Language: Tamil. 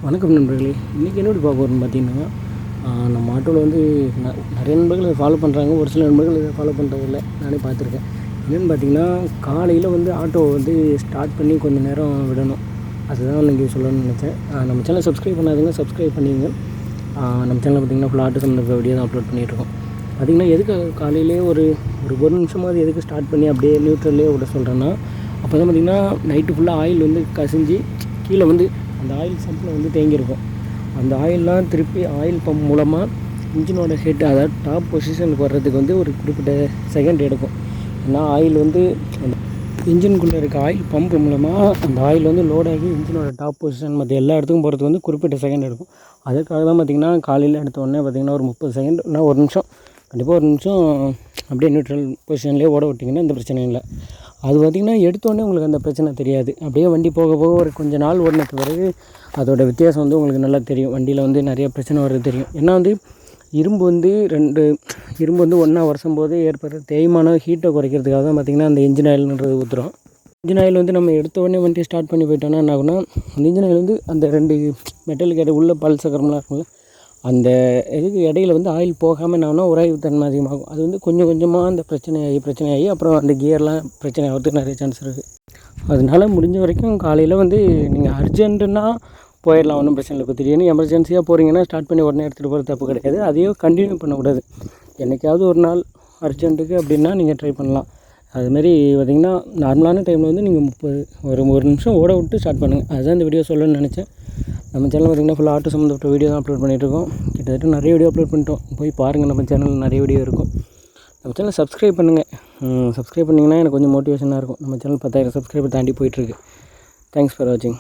வணக்கம் நண்பர்களே. இன்றைக்கி என்ன பார்க்க போகிறோம்னு பார்த்தீங்கன்னா, நம்ம ஆட்டோவில் வந்து நிறைய நண்பர்கள் இதை ஃபாலோ பண்ணுறாங்க. ஒரு சில நண்பர்கள் இதை ஃபாலோ பண்ணுறதில்ல. நானே பார்த்துருக்கேன். என்னென்னு பார்த்தீங்கன்னா, காலையில் வந்து ஆட்டோவை வந்து ஸ்டார்ட் பண்ணி கொஞ்சம் நேரம் விடணும். அதுதான் இன்றைக்கி சொல்லணும்னு நினச்சேன். நம்ம சேனல் சப்ஸ்கிரைப் பண்ணாதுங்க, சப்ஸ்கிரைப் பண்ணிங்க. நம்ம சேனலில் பார்த்திங்கன்னா ஃபுல்லாக ஆட்டோ சம்மந்தப்பட்ட வீடியோ தான் அப்லோட் பண்ணிகிட்ருக்கோம். பார்த்திங்கன்னா எதுக்கு காலையிலே ஒரு நிமிஷமாவது எதுக்கு ஸ்டார்ட் பண்ணி அப்படியே நியூட்ரல்லே விட சொல்கிறேன்னா, அப்போ தான் பார்த்திங்கன்னா நைட்டு ஃபுல்லாக ஆயில் வந்து கசிஞ்சு கீழே வந்து அந்த ஆயில் சம்பில் வந்து தேங்கியிருக்கும். அந்த ஆயிலெலாம் திருப்பி ஆயில் பம்ப் மூலமாக இன்ஜினோட ஹெட், அதாவது டாப் பொசிஷனுக்கு வர்றதுக்கு வந்து ஒரு குறிப்பிட்ட செகண்ட் எடுக்கும். ஏன்னா ஆயில் வந்து அந்த இன்ஜினுக்குள்ளே இருக்க ஆயில் பம்ப் மூலமாக அந்த ஆயில் வந்து லோடாகி இன்ஜினோட டாப் பொசிஷன் மற்ற எல்லா இடத்துக்கும் போகிறதுக்கு வந்து குறிப்பிட்ட செகண்ட் எடுக்கும். அதுக்காக தான் பார்த்திங்கன்னா காலையில் எடுத்த உடனே பார்த்திங்கன்னா ஒரு 30 செகண்ட் இல்லைனா ஒரு நிமிஷம், கண்டிப்பாக ஒரு நிமிஷம் அப்படியே நியூட்ரல் பொசிஷன்லேயே ஓட விட்டிங்கன்னா எந்த பிரச்சனையும் இல்லை. அது பார்த்திங்கன்னா எடுத்தோடனே உங்களுக்கு அந்த பிரச்சனை தெரியாது. அப்படியே வண்டி போக போக ஒரு கொஞ்சம் நாள் ஓடினதுக்கு பிறகு அதோட வித்தியாசம் வந்து உங்களுக்கு நல்லா தெரியும். வண்டியில் வந்து நிறைய பிரச்சனை வர்றது தெரியும். ஏன்னா வந்து இரும்பு வந்து ஒன்றா உரசும் போது ஏற்படுற தேய்மானம் ஹீட்டை குறைக்கிறதுக்காக தான் பார்த்திங்கன்னா அந்த இன்ஜின் ஆயில்ன்றது ஊற்றுறோம். இன்ஜின் ஆயில் வந்து நம்ம எடுத்த உடனே வண்டியை ஸ்டார்ட் பண்ணி போயிட்டோன்னா என்ன ஆகுனா, அந்த இன்ஜின் ஆயில் வந்து அந்த 2 மெட்டலுக்கு உள்ள பல் சக்கரம்லாம் இருக்கும்ல, அந்த இதுக்கு இடையில வந்து ஆயில் போகாமல் என்ன ஆகுனா உராய்வு தன்மை அதிகமாகும். அது வந்து கொஞ்சம் கொஞ்சமாக அந்த பிரச்சனையாகி அப்புறம் அந்த கியர்லாம் பிரச்சனை ஆகிறதுக்கு நிறைய சான்ஸ் இருக்குது. அதனால முடிஞ்ச வரைக்கும் காலையில் வந்து நீங்கள் அர்ஜென்ட்டுன்னா போயிடலாம், ஒன்றும் பிரச்சனை இல்லை. இப்போ திடீர்னு எமர்ஜென்சியாக போகிறீங்கன்னா ஸ்டார்ட் பண்ணி உடனே எடுத்துகிட்டு போகிறது தப்பு கிடையாது. அதையும் கண்டினியூ பண்ணக்கூடாது. என்றைக்காவது ஒரு நாள் அர்ஜென்ட்டுக்கு அப்படின்னா நீங்கள் ட்ரை பண்ணலாம். அதுமாரி பார்த்திங்கன்னா நார்மலான டைமில் வந்து நீங்கள் ஒரு நிமிஷம் ஓட விட்டு ஸ்டார்ட் பண்ணுங்கள். அதுதான் இந்த வீடியோ சொல்லணும்னு நினச்சேன். நம்ம சேனல் பார்த்திங்கன்னா ஃபுல்லாக ஆட்டோ சம்மந்தப்பட்ட வீடியோ தான் அப்லோட் பண்ணிகிட்ருக்கோம். கிட்டத்தட்ட நிறைய வீடியோ அப்லோட் பண்ணிட்டோம். போய் பாருங்கள், நம்ம சேனலில் நிறைய வீடியோ இருக்கும். நம்ம சேனல் சப்ஸ்கிரைப் பண்ணுங்கள். சப்ஸ்கிரைப் பண்ணிங்கன்னா எனக்கு கொஞ்சம் மோட்டிவேஷனாக இருக்கும். நம்ம சேனல் 10,000 சப்ஸ்கிரைபர் தாண்டி போயிட்டுருக்கு. தேங்க்ஸ் ஃபார் வாட்சிங்.